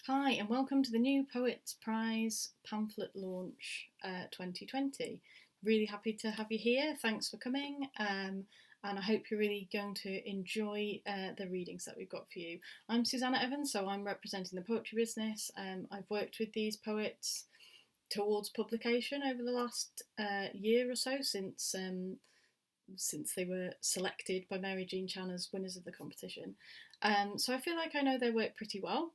Hi, and welcome to the new Poets Prize pamphlet launch 2020. Really happy to have you here. Thanks for coming, and I hope you're really going to enjoy the readings that we've got for you. I'm Susanna Evans, so I'm representing the poetry business. I've worked with these poets towards publication over the last year or so since they were selected by Mary Jean Chan as winners of the competition. So I feel like I know their work pretty well.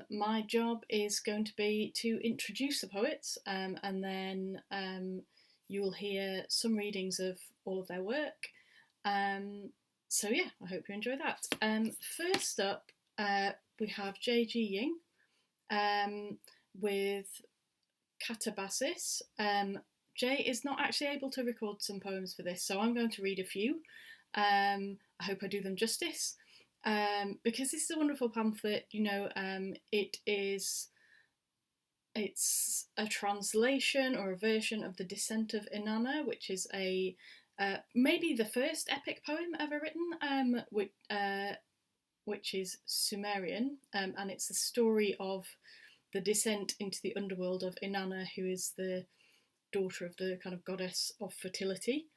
My job is going to be to introduce the poets, and then you'll hear some readings of all of their work. So yeah, I hope you enjoy that. First up, we have J.G. Ying with Katabasis. Jay is not actually able to record some poems for this, so I'm going to read a few. I hope I do them justice. Because this is a wonderful pamphlet, it's a translation or a version of the Descent of Inanna, which is maybe the first epic poem ever written, which is Sumerian, and it's the story of the descent into the underworld of Inanna, who is the daughter of the kind of goddess of fertility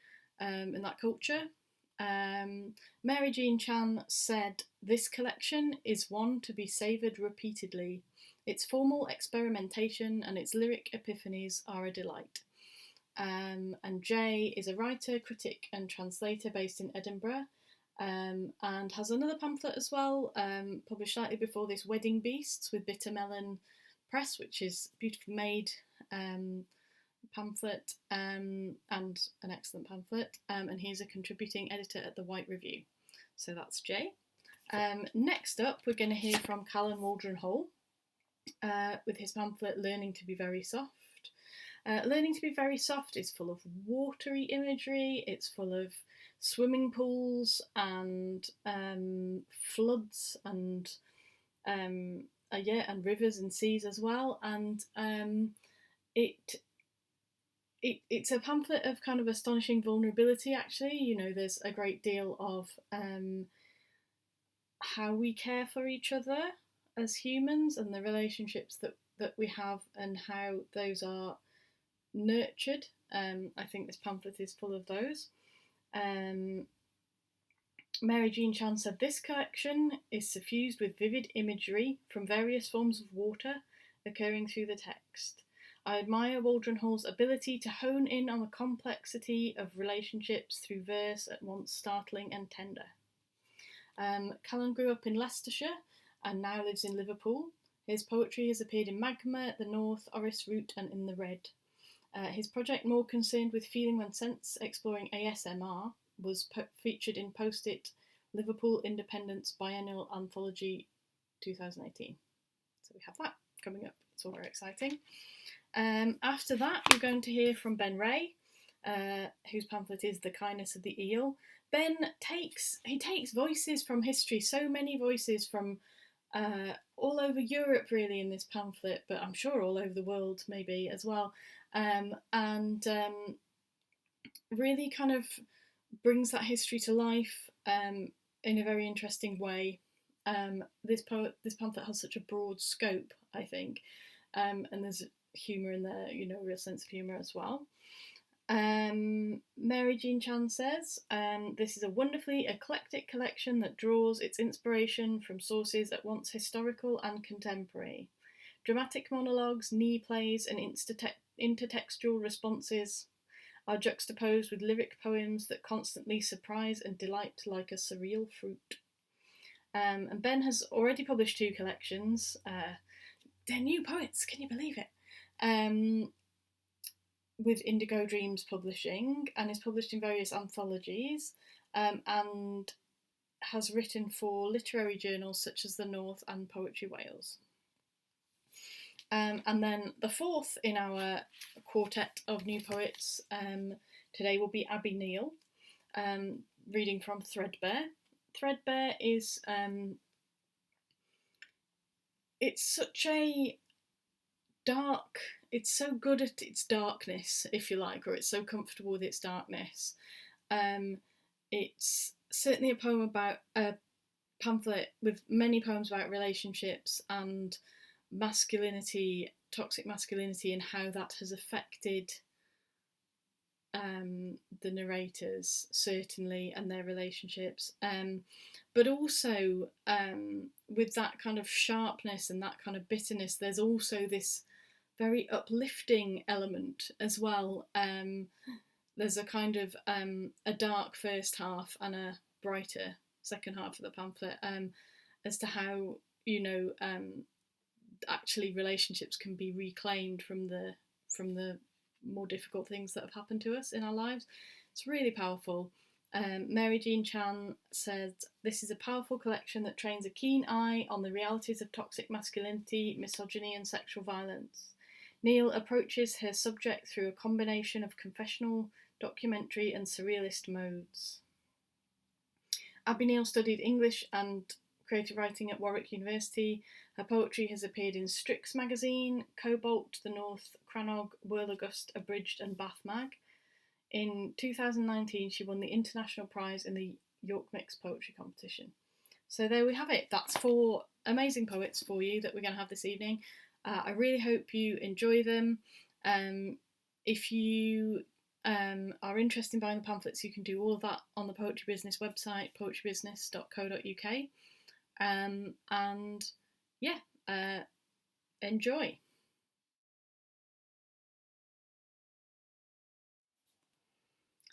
in that culture. Mary Jean Chan said, "This collection is one to be savoured repeatedly. Its formal experimentation and its lyric epiphanies are a delight." And Jay is a writer, critic and translator based in Edinburgh, and has another pamphlet as well, published slightly before this, Wedding Beasts, with Bitter Melon Press, which is beautifully made pamphlet, and an excellent pamphlet, and he's a contributing editor at the White Review. So that's Jay. Next up, we're going to hear from Callan Waldron-Hall with his pamphlet Learning to be Very Soft. Learning to be Very Soft is full of watery imagery, it's full of swimming pools and floods and rivers and seas as well, and it's a pamphlet of kind of astonishing vulnerability, actually. There's a great deal of how we care for each other as humans and the relationships that we have and how those are nurtured. I think this pamphlet is full of those. Mary Jean Chan said, "This collection is suffused with vivid imagery from various forms of water occurring through the text. I admire Waldron-Hall's ability to hone in on the complexity of relationships through verse at once startling and tender." Callan grew up in Leicestershire and now lives in Liverpool. His poetry has appeared in Magma, The North, Orris Root and In the Red. His project, more concerned with feeling than sense, exploring ASMR, was featured in Post-it Liverpool Independence Biennial Anthology 2018. So we have that coming up. It's all very exciting. After that, you're going to hear from Ben Ray, whose pamphlet is The Kindness of the Eel. Ben takes voices from history, so many voices from all over Europe, really, in this pamphlet, but I'm sure all over the world, maybe, as well, and really kind of brings that history to life in a very interesting way. This pamphlet has such a broad scope, I think, and there's humour in there, a real sense of humour as well. Mary Jean Chan says, "This is a wonderfully eclectic collection that draws its inspiration from sources at once historical and contemporary. Dramatic monologues, knee plays and intertextual responses are juxtaposed with lyric poems that constantly surprise and delight like a surreal fruit." And Ben has already published 2 collections. They're new poets, can you believe it? With Indigo Dreams Publishing, and is published in various anthologies, and has written for literary journals such as The North and Poetry Wales. And then the fourth in our quartet of new poets today will be Abbie Neale, reading from Threadbare. Threadbare is it's such a dark, it's so good at its darkness, if you like, or it's so comfortable with its darkness. It's certainly a poem about a pamphlet with many poems about relationships and masculinity, toxic masculinity, and how that has affected the narrators, certainly, and their relationships, but also with that kind of sharpness and that kind of bitterness, there's also this very uplifting element as well. There's a kind of a dark first half and a brighter second half of the pamphlet, as to how, you know, actually relationships can be reclaimed from the more difficult things that have happened to us in our lives. It's really powerful. Mary Jean Chan said, "This is a powerful collection that trains a keen eye on the realities of toxic masculinity, misogyny and sexual violence. Neale approaches her subject through a combination of confessional, documentary and surrealist modes." Abbie Neale studied English and creative writing at Warwick University. Her poetry has appeared in Strix magazine, Cobalt, The North, Crannog, Whirlagust, Abridged and Bath Mag. In 2019, she won the International Prize in the York Mixed Poetry Competition. So there we have it. That's 4 amazing poets for you that we're going to have this evening. I really hope you enjoy them. If you are interested in buying the pamphlets, you can do all of that on the Poetry Business website, poetrybusiness.co.uk. And yeah, enjoy.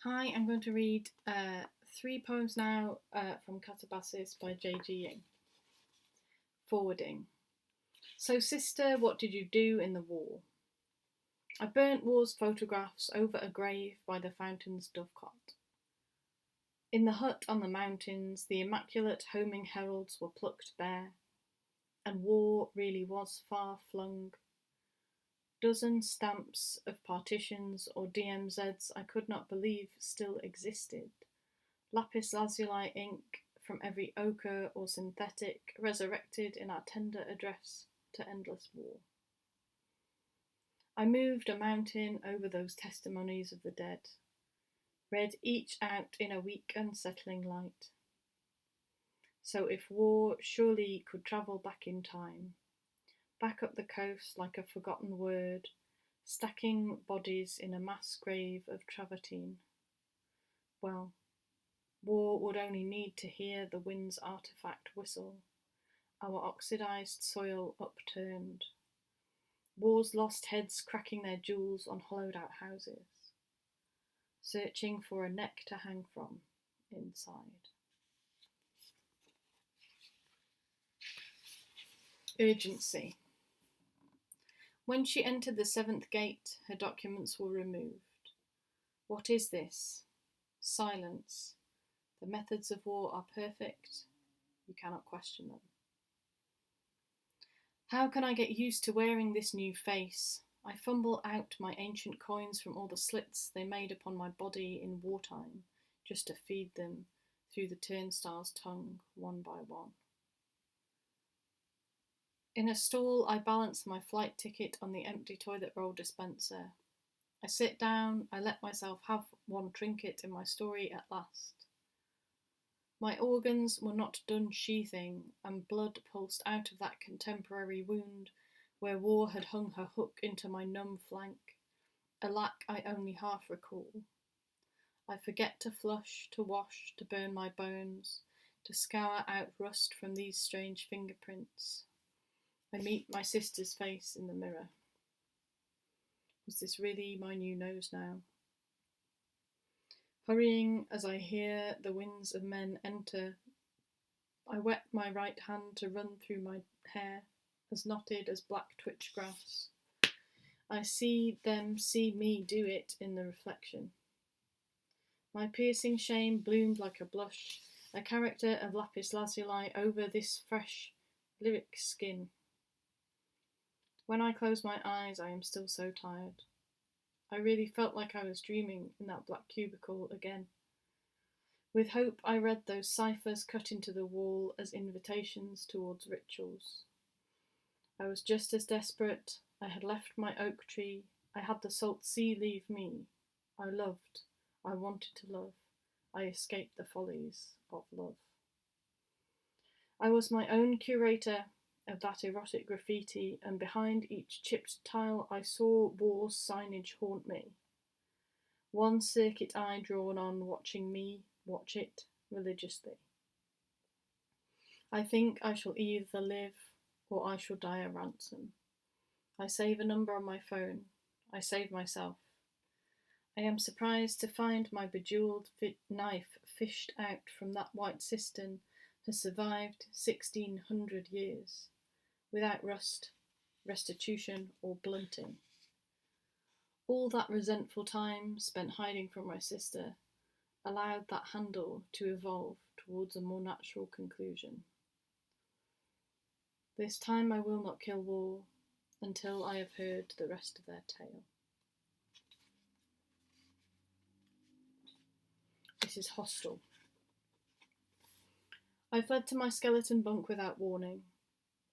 Hi, I'm going to read 3 poems now from Katabasis by J.G. Ying. Forwarding. So sister, what did you do in the war? I burnt war's photographs over a grave by the fountain's dovecot. In the hut on the mountains, the immaculate homing heralds were plucked bare, and war really was far flung. Dozen stamps of partitions or DMZs I could not believe still existed. Lapis lazuli ink from every ochre or synthetic resurrected in our tender address to endless war. I moved a mountain over those testimonies of the dead, read each out in a weak unsettling light. So if war surely could travel back in time, back up the coast like a forgotten word, stacking bodies in a mass grave of travertine, well, war would only need to hear the wind's artifact whistle, our oxidized soil upturned, war's lost heads cracking their jewels on hollowed out houses, searching for a neck to hang from inside. Urgency. When she entered the 7th gate, her documents were removed. What is this? Silence. The methods of war are perfect. You cannot question them. How can I get used to wearing this new face? I fumble out my ancient coins from all the slits they made upon my body in wartime, just to feed them through the turnstile's tongue, one by one. In a stall, I balance my flight ticket on the empty toilet roll dispenser. I sit down, I let myself have one trinket in my story at last. My organs were not done sheathing, and blood pulsed out of that contemporary wound where war had hung her hook into my numb flank, a lack I only half recall. I forget to flush, to wash, to burn my bones, to scour out rust from these strange fingerprints. I meet my sister's face in the mirror. Was this really my new nose now? Hurrying as I hear the winds of men enter, I wet my right hand to run through my hair, as knotted as black twitch grass. I see them see me do it in the reflection. My piercing shame bloomed like a blush, a character of lapis lazuli over this fresh, lyric skin. When I close my eyes, I am still so tired. I really felt like I was dreaming in that black cubicle again. With hope, I read those ciphers cut into the wall as invitations towards rituals. I was just as desperate. I had left my oak tree. I had the salt sea leave me. I loved. I wanted to love. I escaped the follies of love. I was my own curator of that erotic graffiti, and behind each chipped tile I saw war's signage haunt me. One circuit eye drawn on, watching me watch it religiously. I think I shall either live or I shall die a ransom. I save a number on my phone. I save myself. I am surprised to find my bejewelled knife fished out from that white cistern has survived 1600 years, without rust, restitution, or blunting. All that resentful time spent hiding from my sister allowed that handle to evolve towards a more natural conclusion. This time I will not kill war until I have heard the rest of their tale. This is hostile. I fled to my skeleton bunk without warning.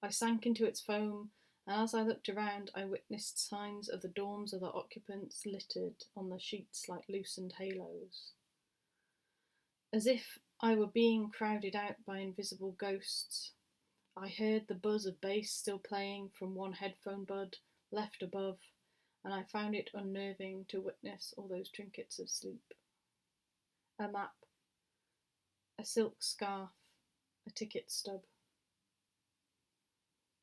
I sank into its foam, and as I looked around, I witnessed signs of the dorms of the occupants littered on the sheets like loosened halos. As if I were being crowded out by invisible ghosts, I heard the buzz of bass still playing from one headphone bud left above, and I found it unnerving to witness all those trinkets of sleep. A map, a silk scarf, a ticket stub.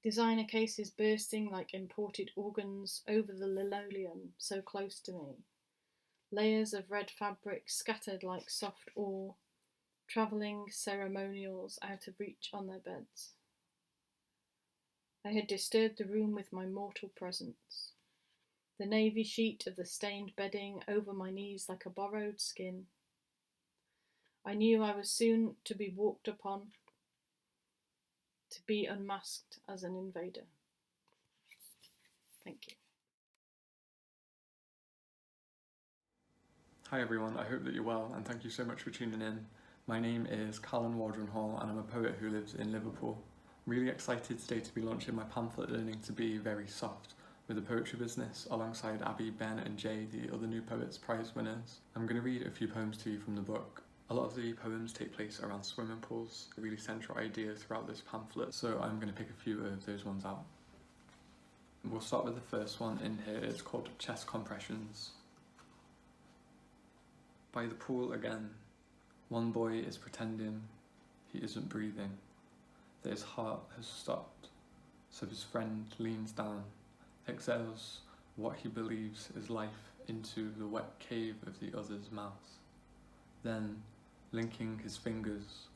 Designer cases bursting like imported organs over the linoleum so close to me. Layers of red fabric scattered like soft ore, travelling ceremonials out of reach on their beds. I had disturbed the room with my mortal presence. The navy sheet of the stained bedding over my knees like a borrowed skin. I knew I was soon to be walked upon, to be unmasked as an invader. Thank you. Hi everyone, I hope that you're well and thank you so much for tuning in. My name is Callan Waldron-Hall and I'm a poet who lives in Liverpool. I'm really excited today to be launching my pamphlet Learning to Be Very Soft with a poetry business alongside Abbie, Ben and Jay, the other New Poets Prize winners. I'm going to read a few poems to you from the book. A lot of the poems take place around swimming pools, a really central idea throughout this pamphlet, so I'm going to pick a few of those ones out. We'll start with the first one in here. It's called Chest Compressions. By the pool again, one boy is pretending he isn't breathing, that his heart has stopped, so his friend leans down, exhales what he believes is life into the wet cave of the other's mouth. Then, linking his fingers,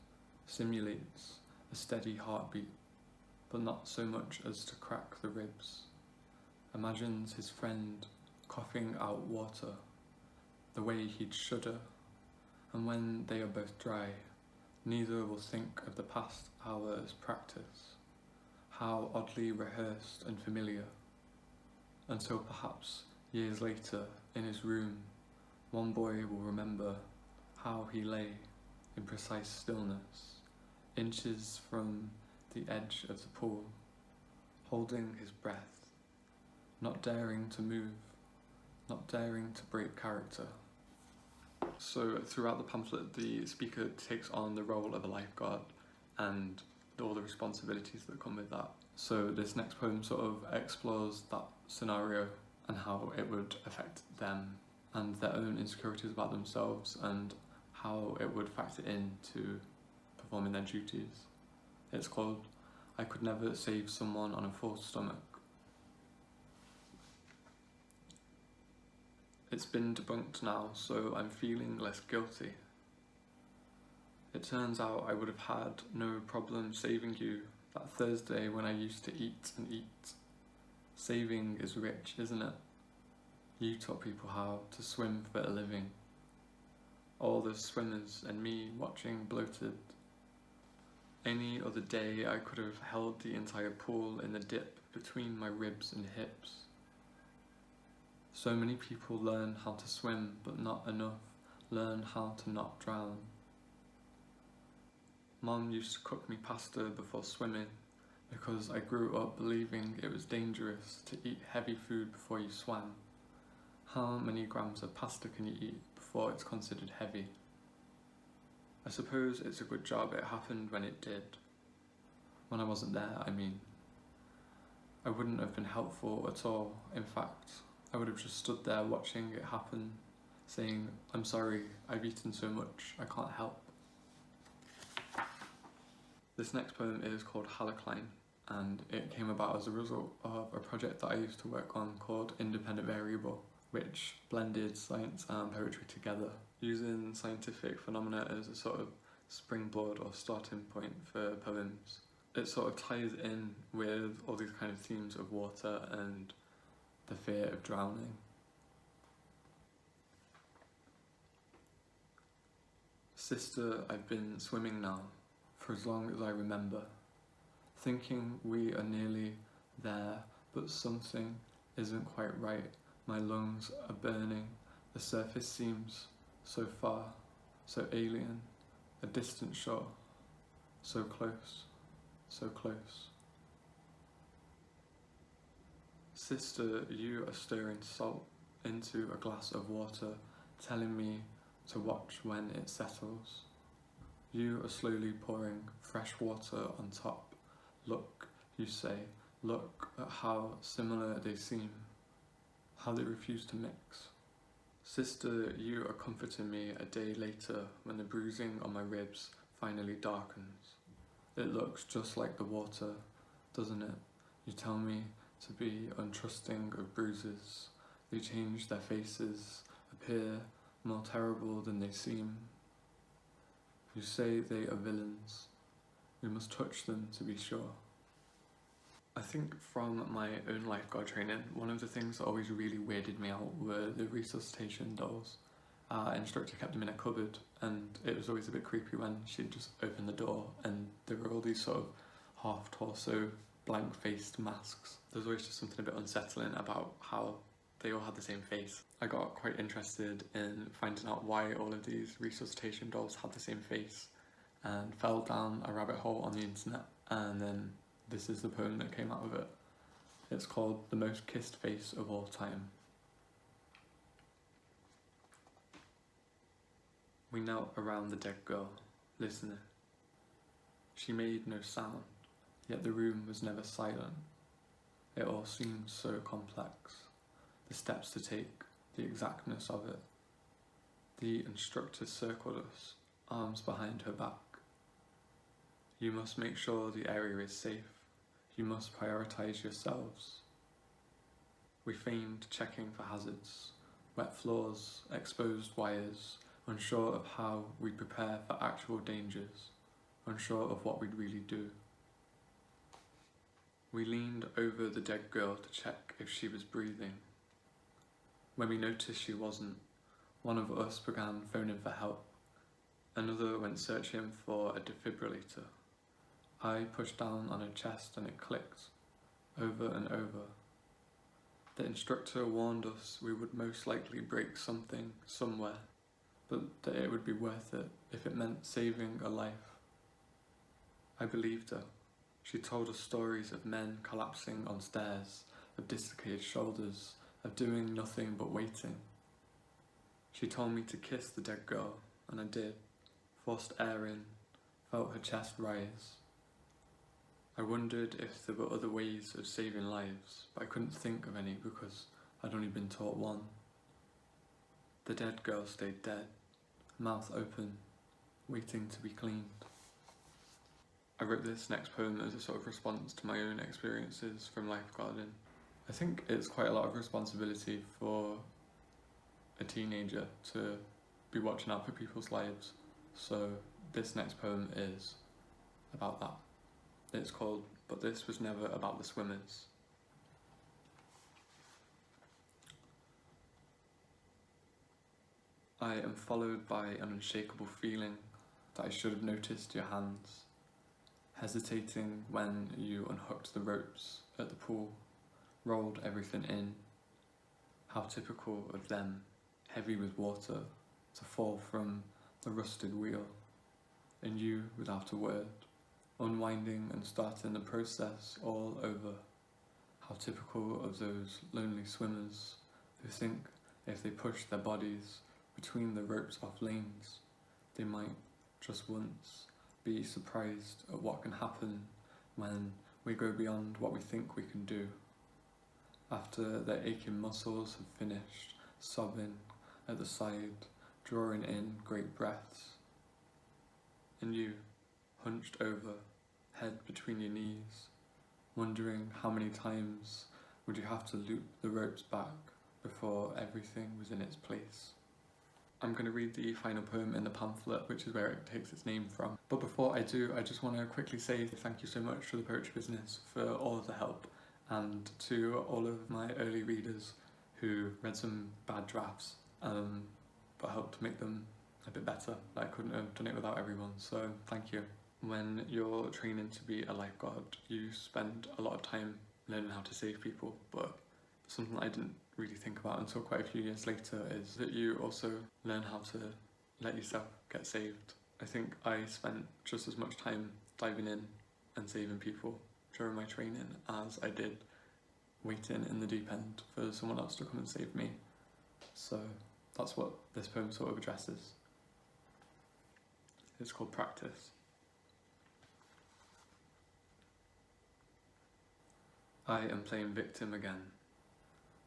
simulates a steady heartbeat, but not so much as to crack the ribs. Imagines his friend coughing out water, the way he'd shudder, and when they are both dry, neither will think of the past hour's practice, how oddly rehearsed and familiar, until perhaps years later in his room, one boy will remember how he lay in precise stillness, inches from the edge of the pool, holding his breath, not daring to move, not daring to break character. So throughout the pamphlet, the speaker takes on the role of a lifeguard and all the responsibilities that come with that. So this next poem sort of explores that scenario and how it would affect them and their own insecurities about themselves and how it would factor into performing their duties. It's called I Could Never Save Someone on a Full Stomach. It's been debunked now, so I'm feeling less guilty. It turns out I would have had no problem saving you that Thursday when I used to eat and eat. Saving is rich, isn't it? You taught people how to swim for a living. All the swimmers and me watching bloated. Any other day I could have held the entire pool in the dip between my ribs and hips. So many people learn how to swim, but not enough learn how to not drown. Mom used to cook me pasta before swimming because I grew up believing it was dangerous to eat heavy food before you swam. How many grams of pasta can you eat before it's considered heavy? I suppose it's a good job it happened when it did. When I wasn't there, I mean. I wouldn't have been helpful at all. In fact, I would have just stood there watching it happen, saying, "I'm sorry, I've eaten so much, I can't help." This next poem is called Halocline, and it came about as a result of a project that I used to work on called Independent Variable, which blended science and poetry together, using scientific phenomena as a sort of springboard or starting point for poems. It sort of ties in with all these kind of themes of water and the fear of drowning. Sister, I've been swimming now for as long as I remember, thinking we are nearly there, but something isn't quite right. My lungs are burning, the surface seems so far, so alien, a distant shore, so close, so close. Sister, you are stirring salt into a glass of water, telling me to watch when it settles. You are slowly pouring fresh water on top. Look, you say, look at how similar they seem, how they refuse to mix. Sister, you are comforting me a day later when the bruising on my ribs finally darkens. It looks just like the water, doesn't it? You tell me to be untrusting of bruises. They change their faces, appear more terrible than they seem. You say they are villains. We must touch them to be sure. I think from my own lifeguard training, one of the things that always really weirded me out were the resuscitation dolls. Our instructor kept them in a cupboard, and it was always a bit creepy when she'd just open the door and there were all these sort of half-torso, blank-faced masks. There's always just something a bit unsettling about how they all had the same face. I got quite interested in finding out why all of these resuscitation dolls had the same face and fell down a rabbit hole on the internet, and then this is the poem that came out of it. It's called The Most Kissed Face of All Time. We knelt around the dead girl, listening. She made no sound, yet the room was never silent. It all seemed so complex. The steps to take, the exactness of it. The instructor circled us, arms behind her back. You must make sure the area is safe. You must prioritise yourselves. We feigned checking for hazards, wet floors, exposed wires, unsure of how we'd prepare for actual dangers, unsure of what we'd really do. We leaned over the dead girl to check if she was breathing. When we noticed she wasn't, one of us began phoning for help. Another went searching for a defibrillator. I pushed down on her chest and it clicked, over and over. The instructor warned us we would most likely break something somewhere, but that it would be worth it if it meant saving a life. I believed her. She told us stories of men collapsing on stairs, of dislocated shoulders, of doing nothing but waiting. She told me to kiss the dead girl, and I did, forced air in, felt her chest rise. I wondered if there were other ways of saving lives, but I couldn't think of any because I'd only been taught one. The dead girl stayed dead, mouth open, waiting to be cleaned. I wrote this next poem as a sort of response to my own experiences from lifeguarding. I think it's quite a lot of responsibility for a teenager to be watching out for people's lives, so this next poem is about that. It's called But This Was Never About the Swimmers. I am followed by an unshakable feeling that I should have noticed your hands, hesitating when you unhooked the ropes at the pool, rolled everything in. How typical of them, heavy with water, to fall from the rusted wheel, and you without a word, unwinding and starting the process all over. How typical of those lonely swimmers who think if they push their bodies between the ropes off lanes, they might, just once, be surprised at what can happen when we go beyond what we think we can do, after the aching muscles have finished sobbing at the side, drawing in great breaths, and you, hunched over, head between your knees, wondering how many times would you have to loop the ropes back before everything was in its place. I'm going to read the final poem in the pamphlet, which is where it takes its name from. But before I do, I just want to quickly say thank you so much to the Poetry Business for all of the help, and to all of my early readers who read some bad drafts, but helped to make them a bit better. I couldn't have done it without everyone, so thank you. When you're training to be a lifeguard, you spend a lot of time learning how to save people, but something I didn't really think about until quite a few years later is that you also learn how to let yourself get saved. I think I spent just as much time diving in and saving people during my training as I did waiting in the deep end for someone else to come and save me. So that's what this poem sort of addresses. It's called Practice. I am playing victim again,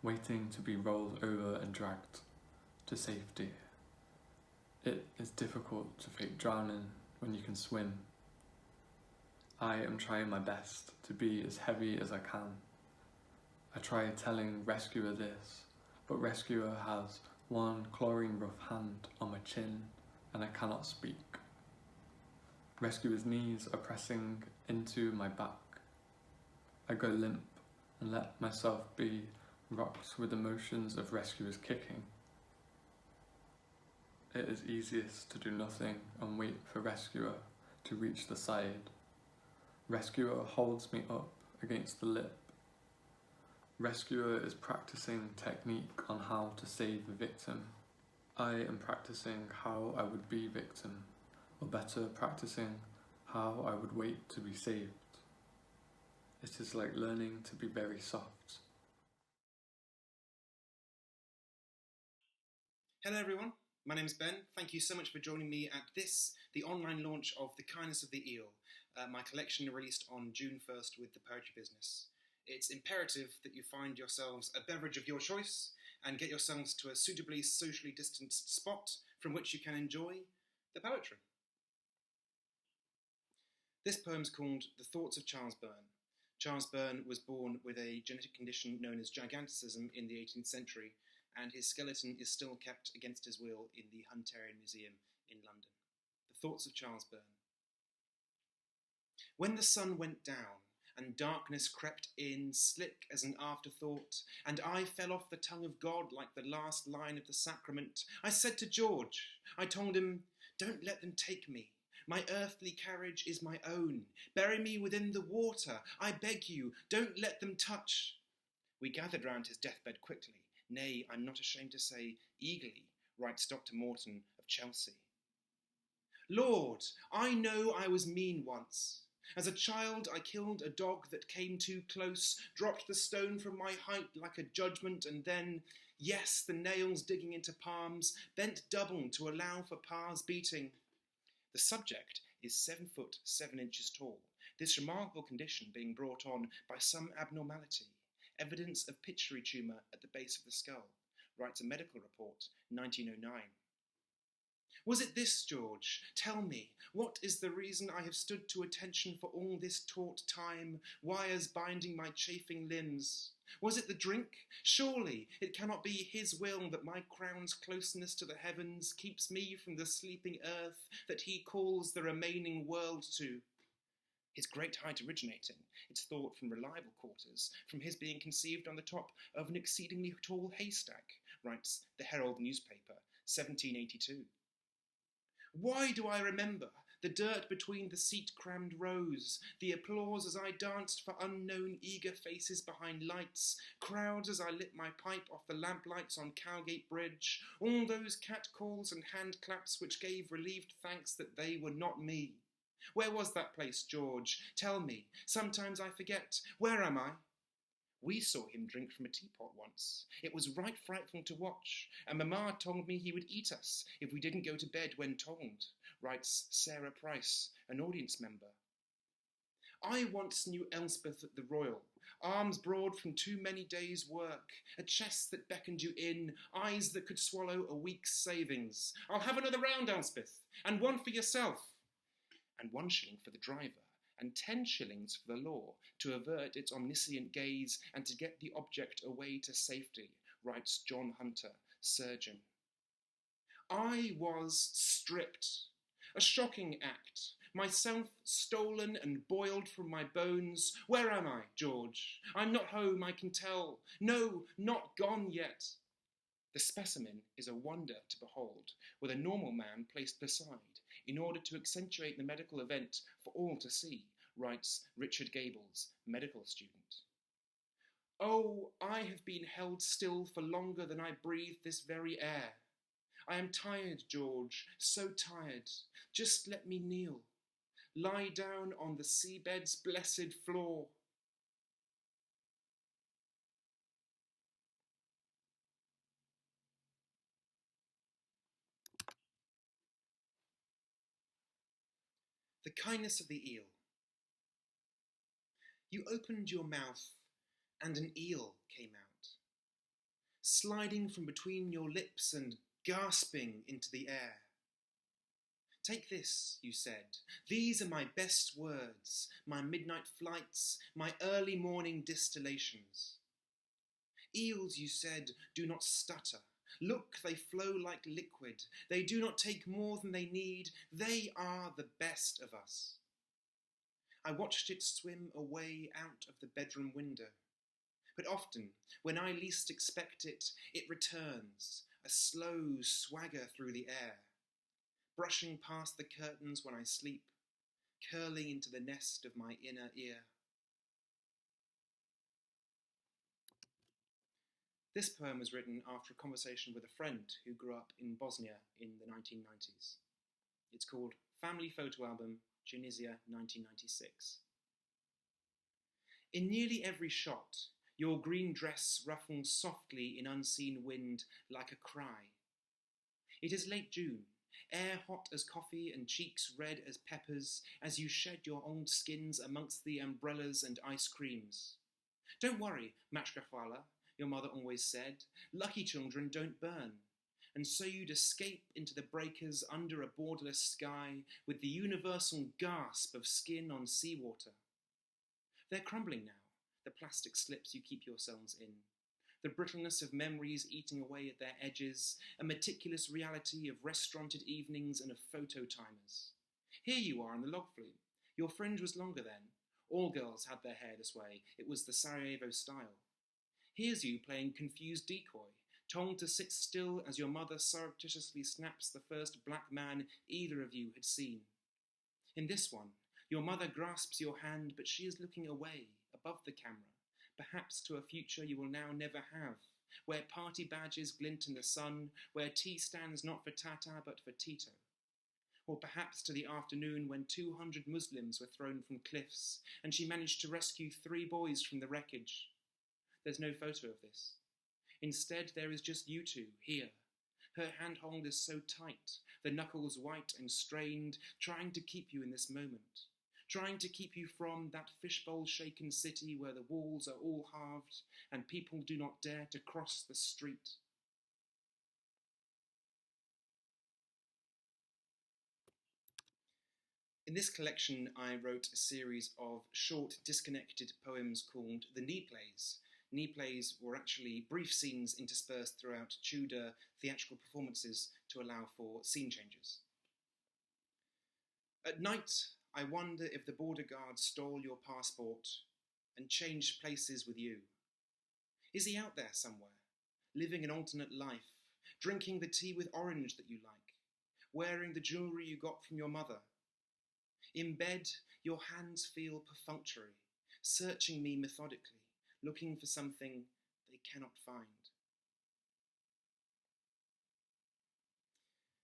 waiting to be rolled over and dragged to safety. It is difficult to fake drowning when you can swim. I am trying my best to be as heavy as I can. I try telling rescuer this, but rescuer has one chlorine rough hand on my chin and I cannot speak. Rescuer's knees are pressing into my back. I go limp and let myself be rocked with the motions of rescuers kicking. It is easiest to do nothing and wait for rescuer to reach the side. Rescuer holds me up against the lip. Rescuer is practicing technique on how to save a victim. I am practicing how I would be victim, or better, practicing how I would wait to be saved. It is like learning to be very soft. Hello everyone, my name is Ben. Thank you so much for joining me at the online launch of The Kindness of the Eel, my collection released on June 1st with the Poetry Business. It's imperative that you find yourselves a beverage of your choice and get yourselves to a suitably socially distanced spot from which you can enjoy the poetry. This poem's called The Thoughts of Charles Byrne. Charles Byrne was born with a genetic condition known as giganticism in the 18th century, and his skeleton is still kept against his will in the Hunterian Museum in London. The Thoughts of Charles Byrne. When the sun went down, and darkness crept in, slick as an afterthought, and I fell off the tongue of God like the last line of the sacrament, I said to George, I told him, don't let them take me. My earthly carriage is my own. Bury me within the water. I beg you, don't let them touch. We gathered round his deathbed quickly. Nay, I'm not ashamed to say, eagerly, writes Dr. Morton of Chelsea. Lord, I know I was mean once. As a child, I killed a dog that came too close, dropped the stone from my height like a judgment, and then, yes, the nails digging into palms, bent double to allow for Pa's beating. The subject is 7 foot 7 inches tall, this remarkable condition being brought on by some abnormality, evidence of pituitary tumour at the base of the skull, writes a medical report, 1909. Was it this, George? Tell me, what is the reason I have stood to attention for all this taut time, wires binding my chafing limbs? Was it the drink? Surely it cannot be his will that my crown's closeness to the heavens keeps me from the sleeping earth that he calls the remaining world to. His great height originating, it's thought, from reliable quarters, from his being conceived on the top of an exceedingly tall haystack, writes the Herald newspaper, 1782. Why do I remember the dirt between the seat-crammed rows, the applause as I danced for unknown eager faces behind lights, crowds as I lit my pipe off the lamplights on Cowgate Bridge, all those catcalls and hand-claps which gave relieved thanks that they were not me? Where was that place, George? Tell me. Sometimes I forget. Where am I? We saw him drink from a teapot once. It was right frightful to watch, and Mamma told me he would eat us if we didn't go to bed when told, writes Sarah Price, an audience member. I once knew Elspeth at the Royal, arms broad from too many days' work, a chest that beckoned you in, eyes that could swallow a week's savings. I'll have another round, Elspeth, and one for yourself, and 1 shilling for the driver, and 10 shillings for the law, to avert its omniscient gaze and to get the object away to safety, writes John Hunter, surgeon. I was stripped. A shocking act. Myself stolen and boiled from my bones. Where am I, George? I'm not home, I can tell. No, not gone yet. The specimen is a wonder to behold, with a normal man placed beside, in order to accentuate the medical event for all to see, writes Richard Gables, medical student. Oh, I have been held still for longer than I breathe this very air. I am tired, George, so tired. Just let me kneel. Lie down on the seabed's blessed floor. The kindness of the eel. You opened your mouth, and an eel came out, sliding from between your lips and gasping into the air. Take this, you said. These are my best words, my midnight flights, my early morning distillations. Eels, you said, do not stutter. Look, they flow like liquid. They do not take more than they need. They are the best of us. I watched it swim away out of the bedroom window. But often, when I least expect it, it returns, a slow swagger through the air, brushing past the curtains when I sleep, curling into the nest of my inner ear. This poem was written after a conversation with a friend who grew up in Bosnia in the 1990s. It's called Family Photo Album, Tunisia, 1996. In nearly every shot, your green dress ruffles softly in unseen wind like a cry. It is late June, air hot as coffee and cheeks red as peppers as you shed your old skins amongst the umbrellas and ice creams. Don't worry, Machkafala, your mother always said. Lucky children don't burn. And so you'd escape into the breakers under a borderless sky with the universal gasp of skin on seawater. They're crumbling now, the plastic slips you keep yourselves in, the brittleness of memories eating away at their edges, a meticulous reality of restauranted evenings and of photo timers. Here you are in the log flume. Your fringe was longer then. All girls had their hair this way. It was the Sarajevo style. Here's you playing confused decoy, told to sit still as your mother surreptitiously snaps the first black man either of you had seen. In this one, your mother grasps your hand, but she is looking away, above the camera, perhaps to a future you will now never have, where party badges glint in the sun, where tea stands not for Tata but for Tito. Or perhaps to the afternoon when 200 Muslims were thrown from cliffs, and she managed to rescue 3 boys from the wreckage. There's no photo of this. Instead, there is just you two, here. Her handhold is so tight, the knuckles white and strained, trying to keep you in this moment, trying to keep you from that fishbowl-shaken city where the walls are all halved and people do not dare to cross the street. In this collection, I wrote a series of short, disconnected poems called the Knee Plays. Knee plays were actually brief scenes interspersed throughout Tudor theatrical performances to allow for scene changes. At night, I wonder if the border guard stole your passport and changed places with you. Is he out there somewhere, living an alternate life, drinking the tea with orange that you like, wearing the jewellery you got from your mother? In bed, your hands feel perfunctory, searching me methodically, looking for something they cannot find.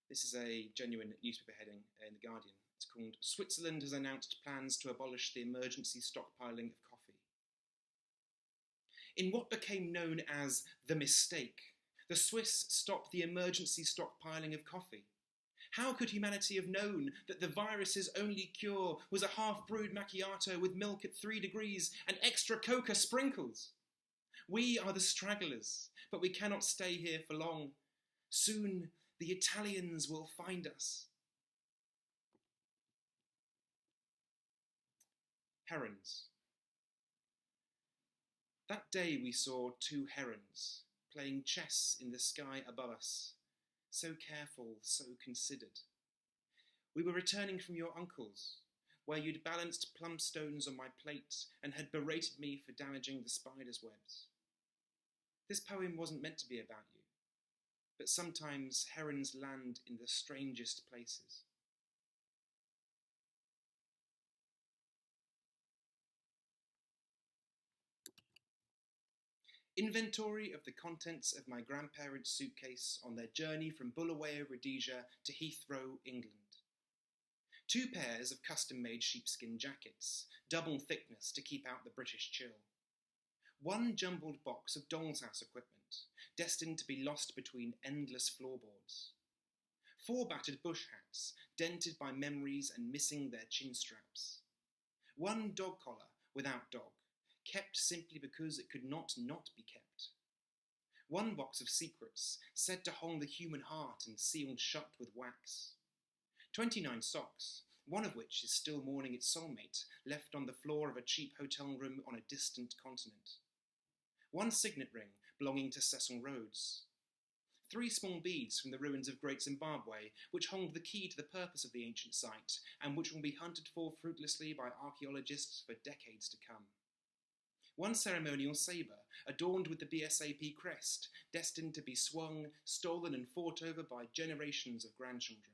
This is a genuine newspaper heading in The Guardian. It's called "Switzerland has announced plans to abolish the emergency stockpiling of coffee." In what became known as the mistake, the Swiss stopped the emergency stockpiling of coffee. How could humanity have known that the virus's only cure was a half-brewed macchiato with milk at 3 degrees and extra coca sprinkles? We are the stragglers, but we cannot stay here for long. Soon the Italians will find us. Herons. That day we saw 2 herons playing chess in the sky above us, so careful, so considered. We were returning from your uncle's, where you'd balanced plum stones on my plate and had berated me for damaging the spider's webs. This poem wasn't meant to be about you, but sometimes herons land in the strangest places. Inventory of the contents of my grandparents' suitcase on their journey from Bulawayo, Rhodesia to Heathrow, England. 2 pairs of custom-made sheepskin jackets, double thickness to keep out the British chill. 1 jumbled box of doll's house equipment, destined to be lost between endless floorboards. 4 battered bush hats, dented by memories and missing their chin straps. 1 dog collar without dog, kept simply because it could not be kept. 1 box of secrets, said to hold the human heart and sealed shut with wax. 29 socks, one of which is still mourning its soulmate, left on the floor of a cheap hotel room on a distant continent. 1 signet ring belonging to Cecil Rhodes. 3 small beads from the ruins of Great Zimbabwe, which hold the key to the purpose of the ancient site, and which will be hunted for fruitlessly by archaeologists for decades to come. 1 ceremonial sabre, adorned with the BSAP crest, destined to be swung, stolen and fought over by generations of grandchildren.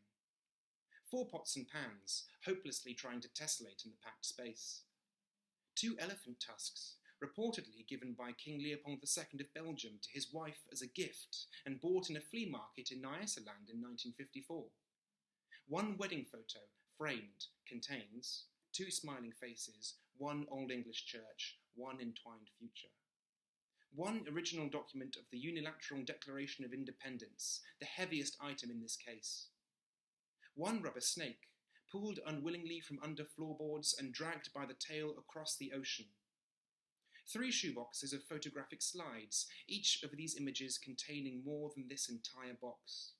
4 pots and pans, hopelessly trying to tessellate in the packed space. 2 elephant tusks, reportedly given by King Leopold II of Belgium to his wife as a gift and bought in a flea market in Nyasaland in 1954. 1 wedding photo, framed, contains 2 smiling faces, 1 Old English church, 1 entwined future. 1 original document of the Unilateral Declaration of Independence, the heaviest item in this case. 1 rubber snake, pulled unwillingly from under floorboards and dragged by the tail across the ocean. 3 shoeboxes of photographic slides, each of these images containing more than this entire box.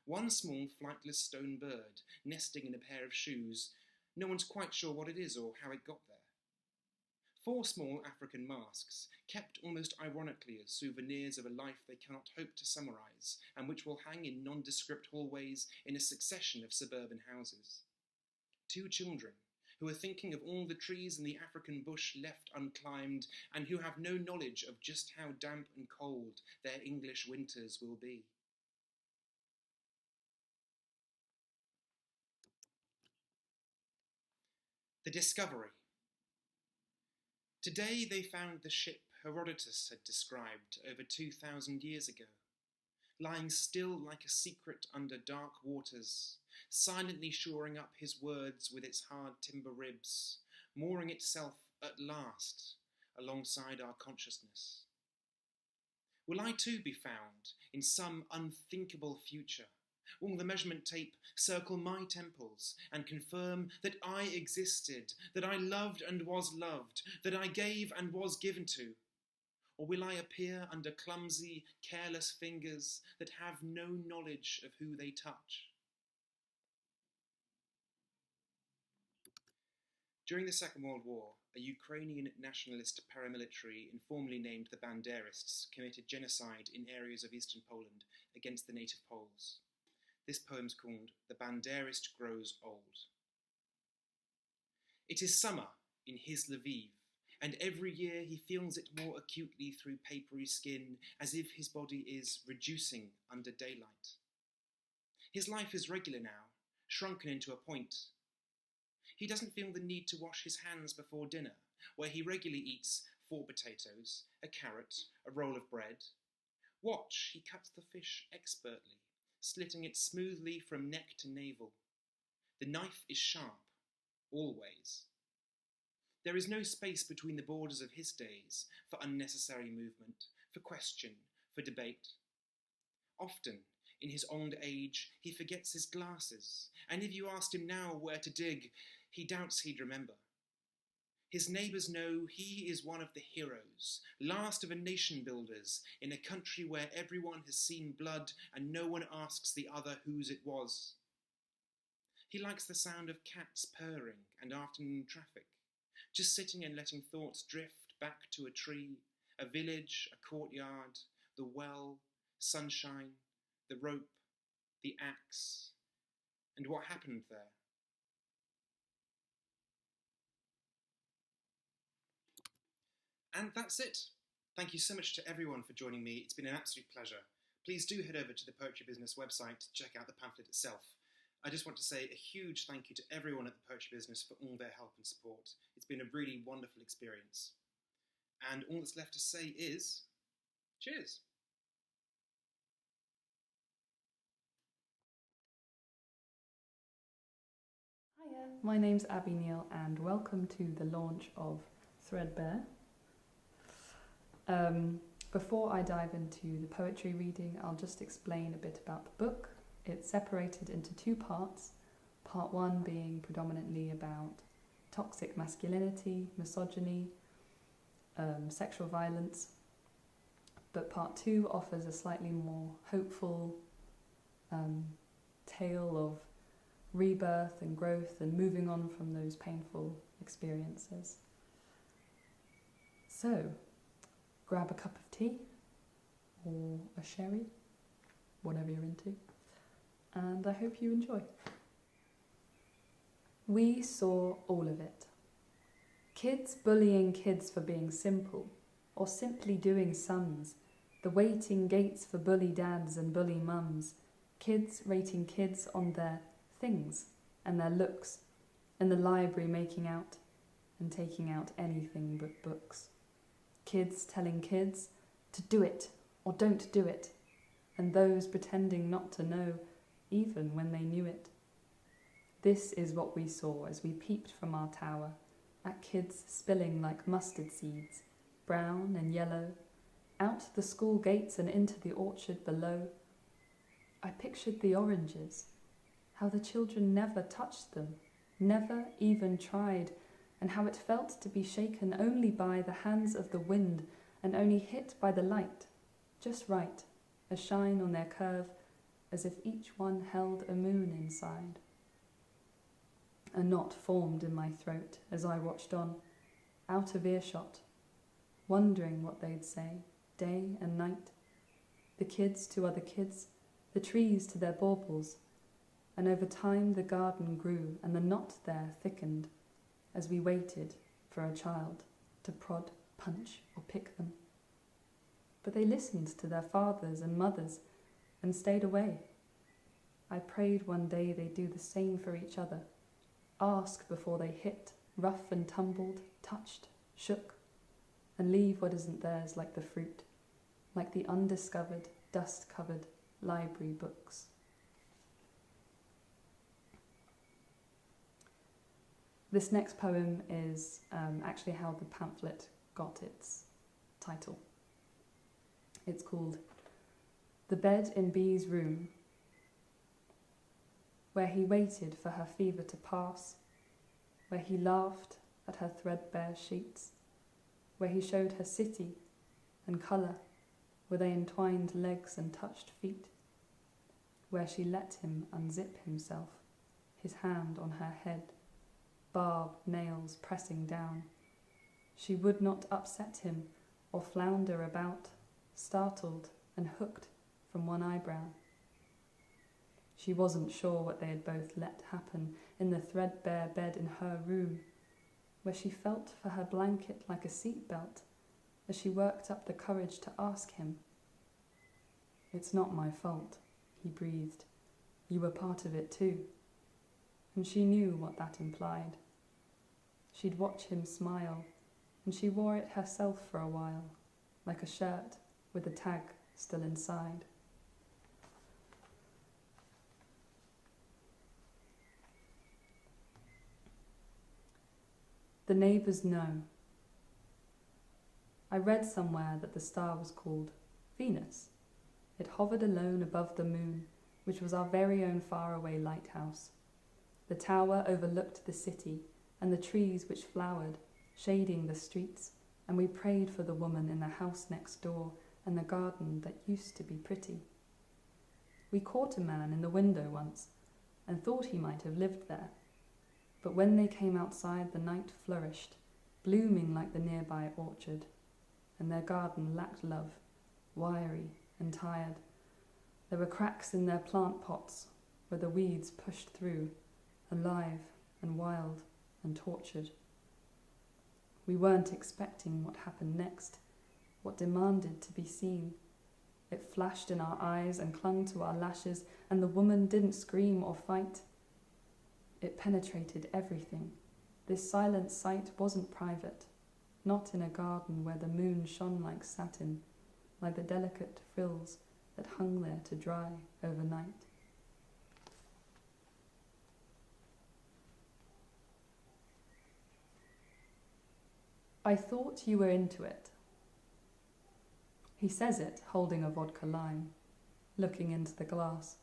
1 small flightless stone bird, nesting in a pair of shoes. No one's quite sure what it is or how it got there. 4 small African masks, kept almost ironically as souvenirs of a life they cannot hope to summarise, and which will hang in nondescript hallways in a succession of suburban houses. 2 children, who are thinking of all the trees in the African bush left unclimbed, and who have no knowledge of just how damp and cold their English winters will be. The Discovery. Today they found the ship Herodotus had described over 2,000 years ago, lying still like a secret under dark waters, silently shoring up his words with its hard timber ribs, mooring itself at last alongside our consciousness. Will I too be found in some unthinkable future? Will the measurement tape circle my temples and confirm that I existed, that I loved and was loved, that I gave and was given to? Or will I appear under clumsy, careless fingers that have no knowledge of who they touch? During the Second World War, a Ukrainian nationalist paramilitary informally named the Banderists committed genocide in areas of eastern Poland against the native Poles. This poem's called The Banderist Grows Old. It is summer in his Lviv, and every year he feels it more acutely through papery skin, as if his body is reducing under daylight. His life is regular now, shrunken into a point. He doesn't feel the need to wash his hands before dinner, where he regularly eats 4 potatoes, a carrot, a roll of bread. Watch, he cuts the fish expertly, slitting it smoothly from neck to navel. The knife is sharp, always. There is no space between the borders of his days for unnecessary movement, for question, for debate. Often, In his old age, he forgets his glasses, and if you asked him now where to dig, he doubts he'd remember. His neighbours know he is one of the heroes, last of a nation builders, in a country where everyone has seen blood and no one asks the other whose it was. He likes the sound of cats purring and afternoon traffic, just sitting and letting thoughts drift back to a tree, a village, a courtyard, the well, sunshine, the rope, the axe, and what happened there. And that's it. Thank you so much to everyone for joining me. It's been an absolute pleasure. Please do head over to the Poetry Business website to check out the pamphlet itself. I just want to say a huge thank you to everyone at the Poetry Business for all their help and support. It's been a really wonderful experience. And all that's left to say is, cheers. Hiya, my name's Abbie Neale and welcome to the launch of Threadbare. Before I dive into the poetry reading, I'll just explain a bit about the book. It's separated into two parts. Part one being predominantly about toxic masculinity, misogyny, sexual violence. But part two offers a slightly more hopeful tale of rebirth and growth and moving on from those painful experiences. So, grab a cup of tea or a sherry, whatever you're into, and I hope you enjoy. We saw all of it. Kids bullying kids for being simple, or simply doing sums, the waiting gates for bully dads and bully mums, kids rating kids on their things and their looks, and the library making out and taking out anything but books. Kids telling kids to do it or don't do it, and those pretending not to know even when they knew it. This is what we saw as we peeped from our tower at kids spilling like mustard seeds, brown and yellow, out the school gates and into the orchard below. I pictured the oranges, how the children never touched them, never even tried, and how it felt to be shaken only by the hands of the wind and only hit by the light, just right, a shine on their curve, as if each one held a moon inside. A knot formed in my throat as I watched on, out of earshot, wondering what they'd say, day and night, the kids to other kids, the trees to their baubles, and over time the garden grew and the knot there thickened, as we waited for a child to prod, punch, or pick them. But they listened to their fathers and mothers and stayed away. I prayed one day they'd do the same for each other, ask before they hit, rough and tumbled, touched, shook, and leave what isn't theirs like the fruit, like the undiscovered, dust-covered library books. This next poem is actually how the pamphlet got its title. It's called The Bed in B's Room, where he waited for her fever to pass, where he laughed at her threadbare sheets, where he showed her city and colour, where they entwined legs and touched feet, where she let him unzip himself, his hand on her head, barbed nails pressing down. She would not upset him or flounder about, startled and hooked from one eyebrow. She wasn't sure what they had both let happen in the threadbare bed in her room, where she felt for her blanket like a seatbelt as she worked up the courage to ask him. "It's not my fault," he breathed. "You were part of it too." And she knew what that implied. She'd watch him smile, and she wore it herself for a while, like a shirt with the tag still inside. The neighbours know. I read somewhere that the star was called Venus, It hovered alone above the moon, which was our very own faraway lighthouse. The tower overlooked the city and the trees which flowered, shading the streets, and we prayed for the woman in the house next door and the garden that used to be pretty. We caught a man in the window once and thought he might have lived there, but when they came outside the night flourished, blooming like the nearby orchard, and their garden lacked love, wiry and tired. There were cracks in their plant pots where the weeds pushed through, alive and wild and tortured. We weren't expecting what happened next, what demanded to be seen. It flashed in our eyes and clung to our lashes, and the woman didn't scream or fight. It penetrated everything. This silent sight wasn't private, not in a garden where the moon shone like satin, like the delicate frills that hung there to dry overnight. I thought you were into it. He says it, holding a vodka lime, looking into the glass,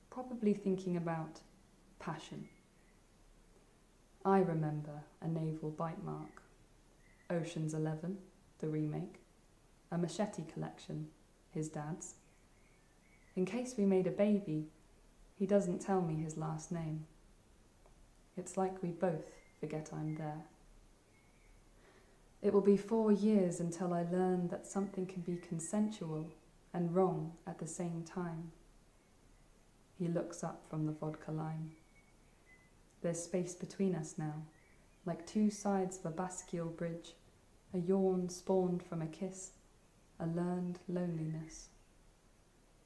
probably thinking about passion. I remember a naval bite mark, Ocean's 11, the remake, a machete collection, his dad's. In case we made a baby, he doesn't tell me his last name. It's like we both forget I'm there. It will be 4 years until I learn that something can be consensual and wrong at the same time. He looks up from the vodka lime. There's space between us now, like two sides of a Basquiat bridge, a yawn spawned from a kiss, a learned loneliness.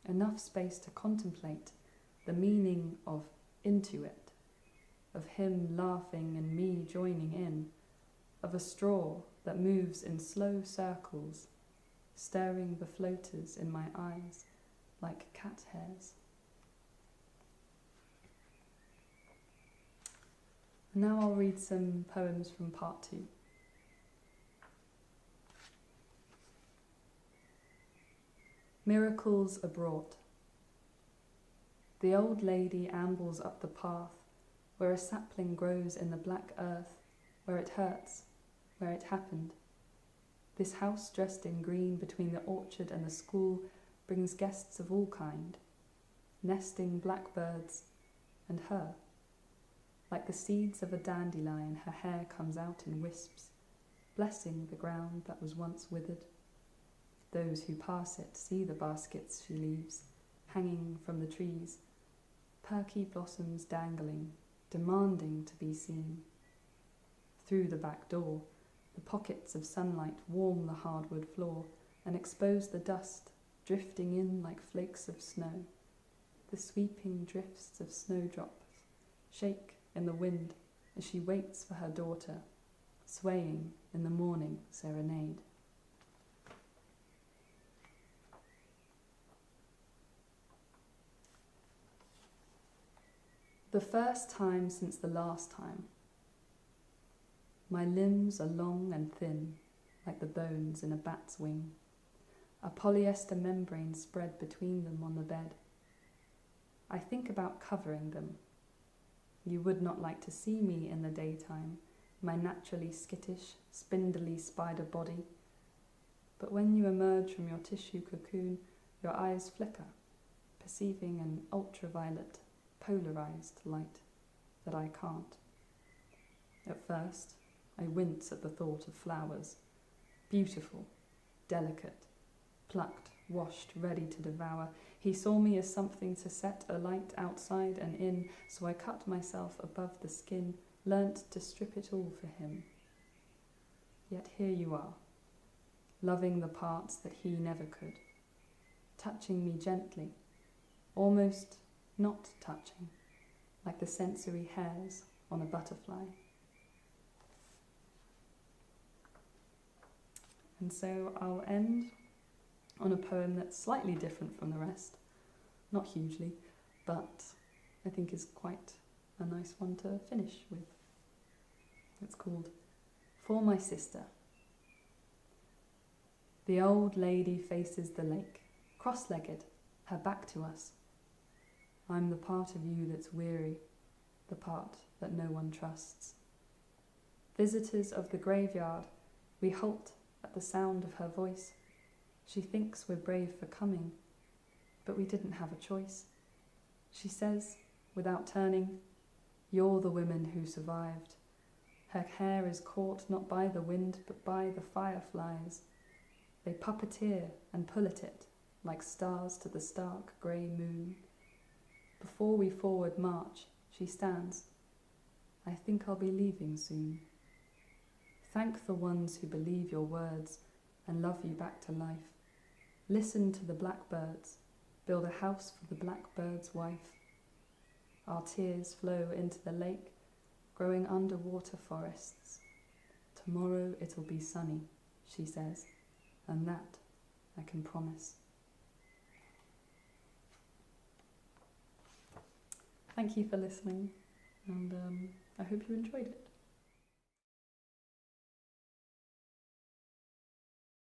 Enough space to contemplate the meaning of into it, of him laughing and me joining in, of a straw that moves in slow circles, stirring the floaters in my eyes like cat hairs. Now I'll read some poems from part 2. Miracles are brought. The old lady ambles up the path where a sapling grows in the black earth, where it hurts, where it happened. This house dressed in green between the orchard and the school brings guests of all kind, nesting blackbirds and her. Like the seeds of a dandelion, her hair comes out in wisps, blessing the ground that was once withered. Those who pass it see the baskets she leaves, hanging from the trees, perky blossoms dangling, demanding to be seen. Through the back door, the pockets of sunlight warm the hardwood floor and expose the dust, drifting in like flakes of snow. The sweeping drifts of snowdrops shake in the wind as she waits for her daughter, swaying in the morning serenade. The first time since the last time. My limbs are long and thin, like the bones in a bat's wing. A polyester membrane spread between them on the bed. I think about covering them. You would not like to see me in the daytime, my naturally skittish, spindly spider body. But when you emerge from your tissue cocoon, your eyes flicker, perceiving an ultraviolet, polarized light that I can't. At first, I wince at the thought of flowers, beautiful, delicate, plucked, washed, ready to devour. He saw me as something to set alight outside and in, so I cut myself above the skin, learnt to strip it all for him. Yet here you are, loving the parts that he never could, touching me gently, almost not touching, like the sensory hairs on a butterfly. And so I'll end on a poem that's slightly different from the rest. Not hugely, but I think is quite a nice one to finish with. It's called For My Sister. The old lady faces the lake, cross-legged, her back to us. I'm the part of you that's weary, the part that no one trusts. Visitors of the graveyard, we halt at the sound of her voice. She thinks we're brave for coming, but we didn't have a choice. She says, without turning, "You're the women who survived." Her hair is caught not by the wind, but by the fireflies. They puppeteer and pull at it, like stars to the stark grey moon. Before we forward march, she stands. I think I'll be leaving soon. Thank the ones who believe your words and love you back to life. Listen to the blackbirds, build a house for the blackbird's wife. Our tears flow into the lake, growing underwater forests. Tomorrow it'll be sunny, she says, and that I can promise. Thank you for listening, and I hope you enjoyed it.